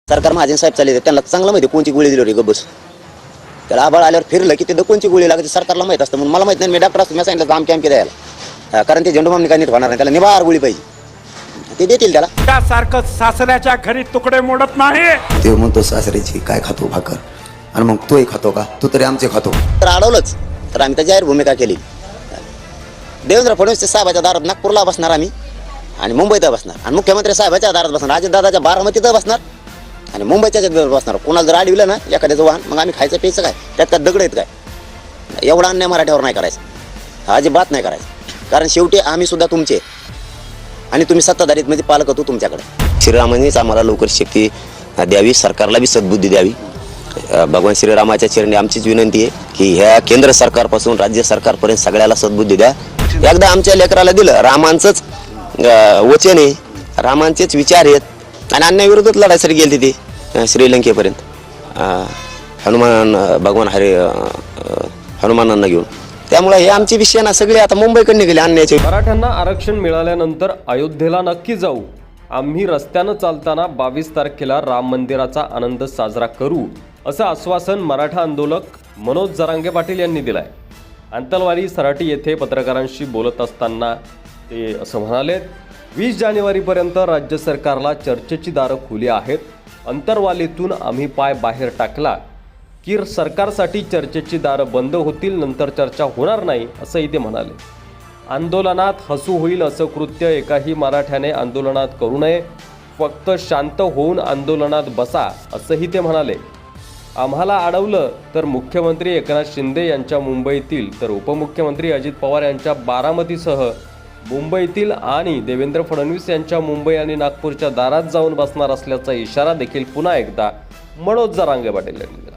सरकार महाजन साहेब चालले त्यांना चांगलं माहिती कोणची गोळी दिली रे बस. त्याला आबाळ आल्यावर फिरलं की ते कोणची गोळी लागते सरकारला माहित असतं. म्हणून मला माहित नाही, मी डॉक्टर असतो, मी सांगितलं काम कॅम्प द्यायला, कारण ते झेंडूबामने काय नीट होणार नाही, त्याला निबार गोळी पाहिजे, ते देतील त्याला. त्यासारखं सासऱ्याच्या घरी तुकडे मोडत नाही. ते म्हणतो सासऱ्याची काय खातो भाकर, आणि मग तोही खातो का, तू तरी आमचे खातो. तर अडवलंच तर आम्ही त्या जाहीर भूमिका केली. देवेंद्र फडणवीस साहेबाच्या दारात नागपूरला बसणार आम्ही, आणि मुंबईत बसणार, आणि मुख्यमंत्री साहेबाच्या दारात बसणार, अजितदादाच्या बारामतीत बसणार, आणि मुंबईच्या बसणार. कोणाला जर अडविलं ना एखाद्याचं वाहन, मग आम्ही खायचं प्यायचं काय, त्यात काय दगड आहेत काय. एवढा अन्याय मराठ्यावर नाही करायचं, अजिबात नाही करायचं, कारण शेवटी आम्ही सुद्धा तुमचे, आणि तुम्ही सत्ताधारीत म्हणजे पालक होतो तुमच्याकडे. श्रीरामांनीच आम्हाला लवकर शक्ती द्यावी, सरकारला बी सद्बुद्धी द्यावी. भगवान श्रीरामाच्या चरणी आमचीच विनंती आहे की ह्या केंद्र सरकारपासून राज्य सरकारपर्यंत सगळ्याला सद्बुद्धी द्या. एकदा आमच्या लेकराला दिलं, रामांचंच वचन आहे, रामांचेच विचार आहेत, आणि अन्यायाविरोधात लढाईसाठी गेली ती श्रीलंकेपर्यंत भगवान हनुमानांना घेऊन. त्यामुळे हे आमचे विषय ना सगळे आता मुंबईकडे निघाले आणण्याचे. मराठ्यांना आरक्षण मिळाल्यानंतर अयोध्येला नक्की जाऊ. आम्ही रस्त्यानं चालताना 22 तारखेला राम मंदिराचा आनंद साजरा करू, असं आश्वासन मराठा आंदोलक मनोज जरांगे पाटील यांनी दिलंय. अंतलवाडी सराटी येथे पत्रकारांशी बोलत असताना ते असं म्हणाले, 20 जानेवारीपर्यंत राज्य सरकारला चर्चेची दारं खुली आहेत. अंतरवालीतून आम्ही पाय बाहेर टाकला की सरकारसाठी चर्चेची दारं बंद होतील, नंतर चर्चा होणार नाही, असंही ते म्हणाले. आंदोलनात हसू होईल असं कृत्य एकाही मराठ्याने आंदोलनात करू नये, फक्त शांत होऊन आंदोलनात बसा, असंही ते म्हणाले. आम्हाला अडवलं तर मुख्यमंत्री एकनाथ शिंदे यांच्या मुंबईतील, तर उपमुख्यमंत्री अजित पवार यांच्या बारामतीसह मुंबईतील आणि देवेंद्र फडणवीस यांच्या मुंबई आणि नागपूरच्या दारात जाऊन बसणार असल्याचा इशारा देखील पुन्हा एकदा मनोज जरांगे पाटील यांनी दिला.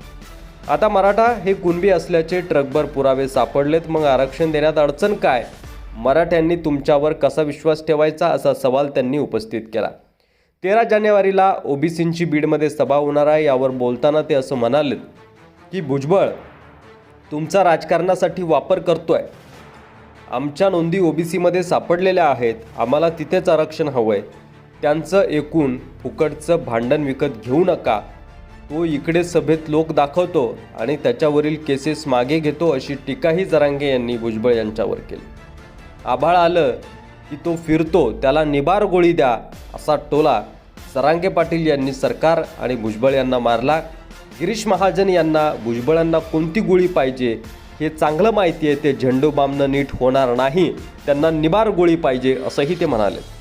आता मराठा हे कुणबी असल्याचे ट्रकभर पुरावे सापडलेत, मग आरक्षण देण्यात अडचण काय? मराठ्यांनी तुमच्यावर कसा विश्वास ठेवायचा, असा सवाल त्यांनी उपस्थित केला. 13 जानेवारीला ओबीसींची बीडमध्ये सभा होणार आहे. यावर बोलताना ते असं म्हणालेत की भुजबळ तुमचा राजकारणासाठी वापर करतोय. आमच्या नोंदी ओबीसीमध्ये सापडलेल्या आहेत, आम्हाला तिथेच आरक्षण हवं आहे. त्यांचं एकूण फुकटचं भांडण विकत घेऊ नका. तो इकडे सभेत लोक दाखवतो आणि त्याच्यावरील केसेस मागे घेतो, अशी टीकाही जरांगे यांनी भुजबळ यांच्यावर केली. आभाळ आलं की तो फिरतो, त्याला निबार गोळी द्या, असा टोला जरांगे पाटील यांनी सरकार आणि भुजबळ यांना मारला. गिरीश महाजन यांना भुजबळांना कोणती गोळी पाहिजे हे चांगलं माहिती आहे, ते झेंडू बामनं नीट होणार नाही, त्यांना निबार गोळी पाहिजे, असंही ते म्हणाले.